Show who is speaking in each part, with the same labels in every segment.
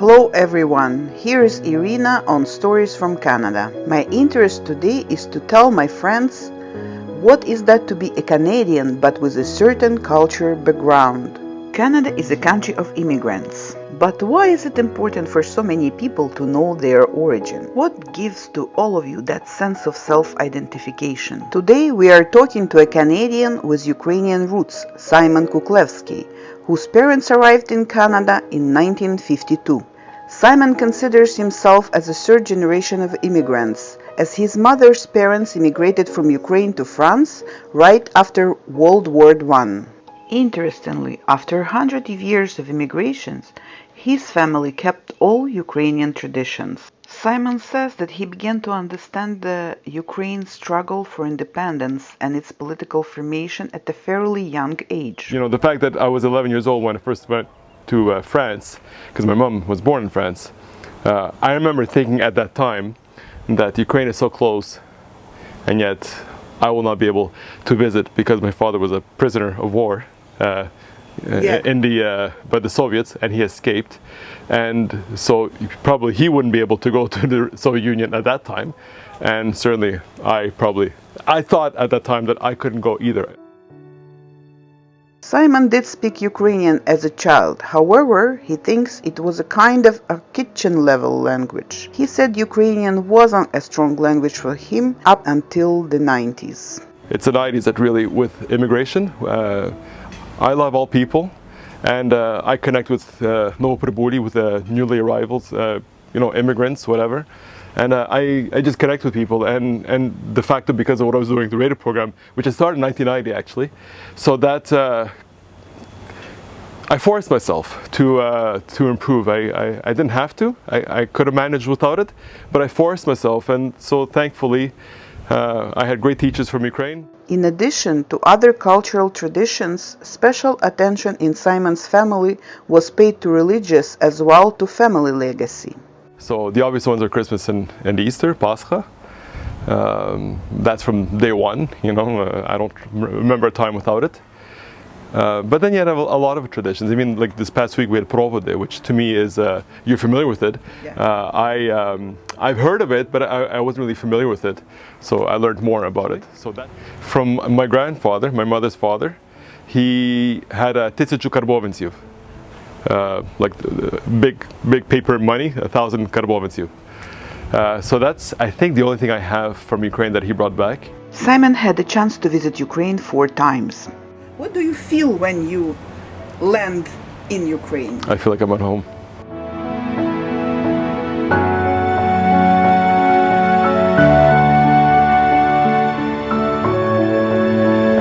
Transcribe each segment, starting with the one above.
Speaker 1: Hello everyone, here is Irina on Stories from Canada. My interest today is to tell my friends what is that to be a Canadian but with a certain culture background. Canada is a country of immigrants. But why is it important for so many people to know their origin? What gives to all of you that sense of self-identification? Today we are talking to a Canadian with Ukrainian roots, Simon Kouklewsky, whose parents arrived in Canada in 1952. Simon considers himself as a third generation of immigrants, as his mother's parents immigrated from Ukraine to France right after World War I. Interestingly, after 100 years of immigrations, his family kept all Ukrainian traditions. Simon says that he began to understand the Ukraine struggle for independence and its political formation at a fairly young age.
Speaker 2: You know, the fact that I was 11 years old when I first went to France, because my mom was born in France, I remember thinking at that time that Ukraine is so close, and yet I will not be able to visit because my father was a prisoner of war by the Soviets, and he escaped, and so probably he wouldn't be able to go to the Soviet Union at that time, and certainly I thought at that time that I couldn't go either.
Speaker 1: Simon did speak Ukrainian as a child, however, he thinks it was a kind of a kitchen-level language. He said Ukrainian wasn't a strong language for him up until the 90s.
Speaker 2: It's the 90s that really, with immigration, I love all people, and I connect with Novopribuli, with newly arrivals, immigrants, whatever. And I just connect with people, and the fact that because of what I was doing, the radio program, which I started in 1990 actually, so that I forced myself to improve. I didn't have to. I could have managed without it, but I forced myself, and so thankfully I had great teachers from Ukraine.
Speaker 1: In addition to other cultural traditions, special attention in Simon's family was paid to religious as well to family legacy.
Speaker 2: So the obvious ones are Christmas and Easter, Pascha. That's from day one, I don't remember a time without it. But then you have a lot of traditions. I mean, like this past week we had Provode, which to me is, you're familiar with it. Yeah. I've heard of it, but I wasn't really familiar with it. So I learned more about it. So that, from my grandfather, my mother's father, he had a 1000 karboventsів. Like big paper money, 1,000 karboventsів. So that's, I think, the only thing I have from Ukraine that he brought back.
Speaker 1: Simon had a chance to visit Ukraine 4 times. What do you feel when you land in Ukraine?
Speaker 2: I feel like I'm at home.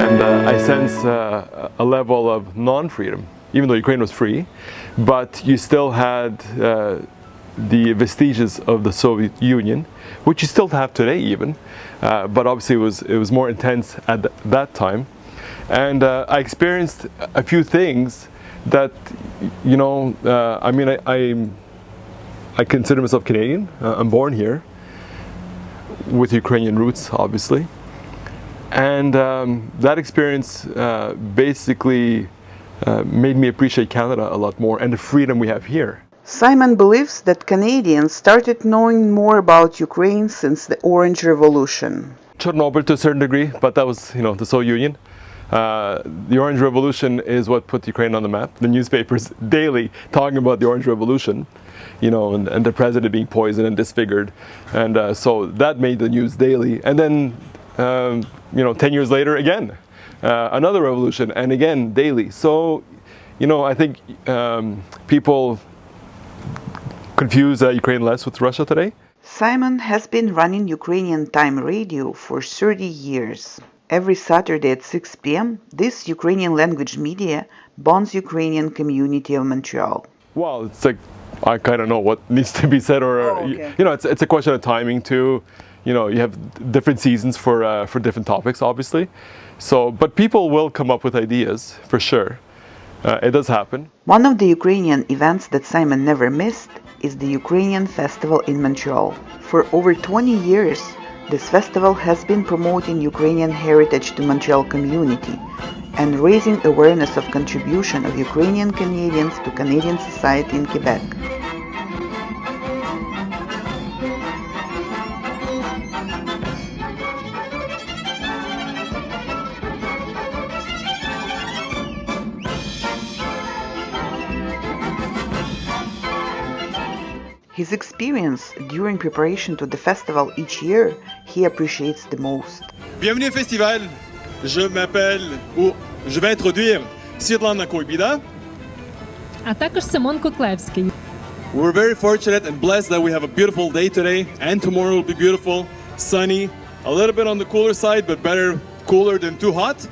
Speaker 2: And I sense a level of non-freedom, even though Ukraine was free, but you still had the vestiges of the Soviet Union, which you still have today even, but obviously it was more intense at that time. And I experienced a few things that, I consider myself Canadian. I'm born here with Ukrainian roots, obviously. And that experience basically made me appreciate Canada a lot more and the freedom we have here.
Speaker 1: Simon believes that Canadians started knowing more about Ukraine since the Orange Revolution.
Speaker 2: Chernobyl to a certain degree, but that was, the Soviet Union. The Orange Revolution is what put Ukraine on the map. The newspapers daily talking about the Orange Revolution, and the president being poisoned and disfigured. And so that made the news daily. And then, 10 years later, again, another revolution, and again, daily. So, I think people confuse Ukraine less with Russia today.
Speaker 1: Simon has been running Ukrainian time radio for 30 years. Every Saturday at 6 p.m., this Ukrainian language media bonds Ukrainian community of Montreal.
Speaker 2: Well, it's like, I kind of know what needs to be said, or, it's a question of timing too. You have different seasons for different topics, obviously. So, but people will come up with ideas, for sure. It does happen.
Speaker 1: One of the Ukrainian events that Simon never missed is the Ukrainian Festival in Montreal. For over 20 years, this festival has been promoting Ukrainian heritage to Montreal community and raising awareness of contribution of Ukrainian Canadians to Canadian society in Quebec. His experience during preparation to the festival each year he appreciates the most.
Speaker 3: Bienvenue au festival. Je vais introduire Світлана Койбіда.
Speaker 4: А також Симон Кouklewsky.
Speaker 3: We're very fortunate and blessed that we have a beautiful day today, and tomorrow will be beautiful, sunny, a little bit on the cooler side, but cooler than too hot,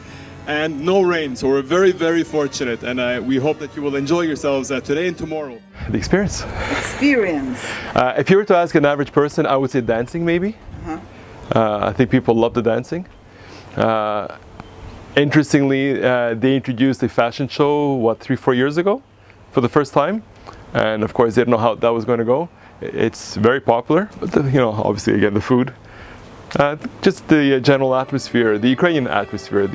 Speaker 3: and no rain. So we're very, very fortunate, and we hope that you will enjoy yourselves today and tomorrow.
Speaker 2: The experience.
Speaker 1: Experience.
Speaker 2: If you were to ask an average person, I would say dancing maybe. I think people love the dancing. Interestingly, they introduced a fashion show, 3-4 years ago, for the first time. And of course, they didn't know how that was going to go. It's very popular, but obviously, again, the food. Just the general atmosphere, the Ukrainian atmosphere,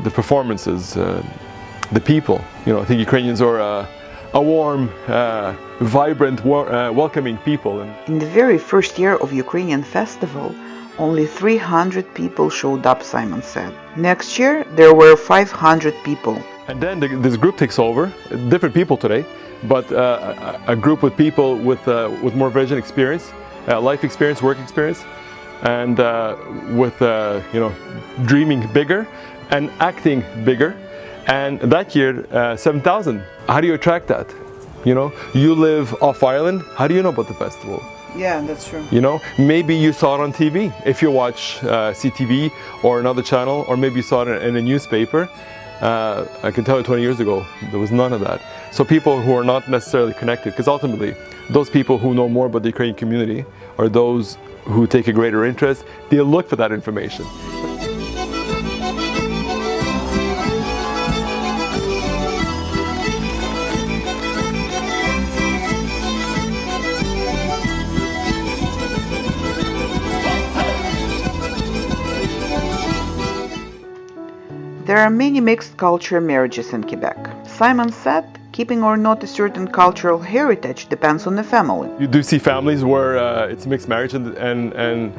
Speaker 2: the performances, the people. I think Ukrainians are a warm, vibrant, welcoming people.
Speaker 1: In the very first year of Ukrainian festival, only 300 people showed up, Simon said. Next year, there were 500 people.
Speaker 2: And then this group takes over, different people today, but a group with people with more vision experience, life experience, work experience, and with dreaming bigger and acting bigger. And that year, 7,000. How do you attract that? You live off island. How do you know about the festival?
Speaker 1: Yeah, that's true.
Speaker 2: Maybe you saw it on TV. If you watch CTV or another channel, or maybe you saw it in a newspaper. I can tell you 20 years ago, there was none of that. So people who are not necessarily connected, because ultimately, those people who know more about the Ukrainian community are those who take a greater interest. They look for that information.
Speaker 1: There are many mixed culture marriages in Quebec. Simon said, keeping or not a certain cultural heritage depends on the family.
Speaker 2: You do see families where it's mixed marriage and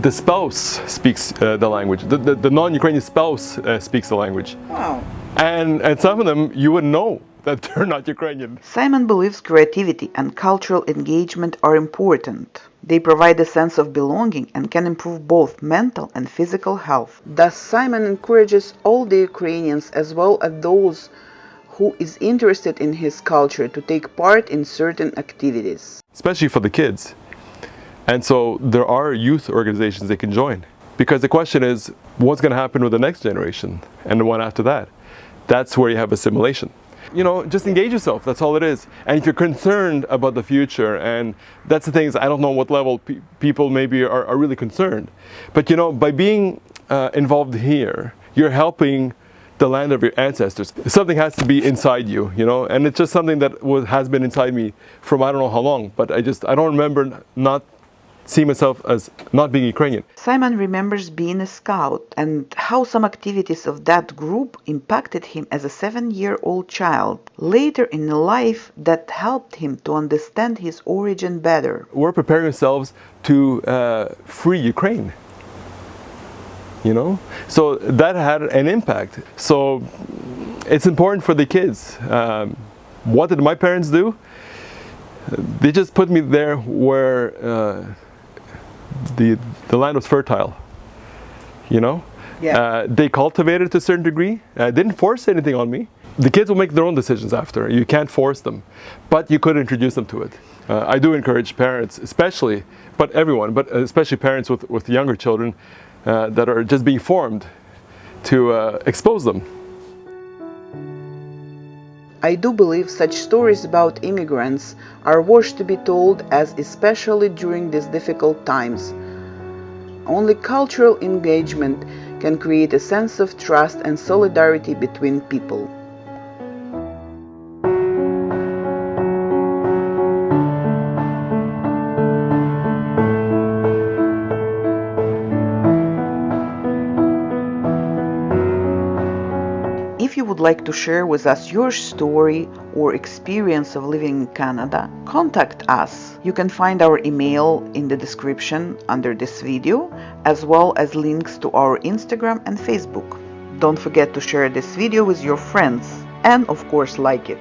Speaker 2: the spouse speaks the language. The non-Ukrainian spouse speaks the language.
Speaker 1: Wow.
Speaker 2: And some of them, you wouldn't know that they're not Ukrainian.
Speaker 1: Simon believes creativity and cultural engagement are important. They provide a sense of belonging and can improve both mental and physical health. Thus, Simon encourages all the Ukrainians as well as those who is interested in his culture to take part in certain activities.
Speaker 2: Especially for the kids. And so there are youth organizations they can join. Because the question is, what's going to happen with the next generation and the one after that? That's where you have assimilation. Just engage yourself, that's all it is. And if you're concerned about the future, and that's the thing is, I don't know what level people maybe are really concerned. But by being involved here, you're helping the land of your ancestors. Something has to be inside you, and it's just something that has been inside me from I don't know how long, but I don't remember not seeing myself as not being Ukrainian.
Speaker 1: Simon remembers being a scout and how some activities of that group impacted him as a 7-year-old child. Later in life, that helped him to understand his origin better.
Speaker 2: We're preparing ourselves to free Ukraine. So that had an impact. So it's important for the kids. What did my parents do? They just put me there where the land was fertile.
Speaker 1: Yeah.
Speaker 2: They cultivated to a certain degree. Didn't force anything on me. The kids will make their own decisions after. You can't force them, but you could introduce them to it. I do encourage parents, especially, but everyone, but especially parents with younger children that are just being formed, to expose them.
Speaker 1: I do believe such stories about immigrants are worth to be told, as especially during these difficult times. Only cultural engagement can create a sense of trust and solidarity between people. If you would like to share with us your story or experience of living in Canada, contact us. You can find our email in the description under this video, as well as links to our Instagram and Facebook. Don't forget to share this video with your friends and of course like it.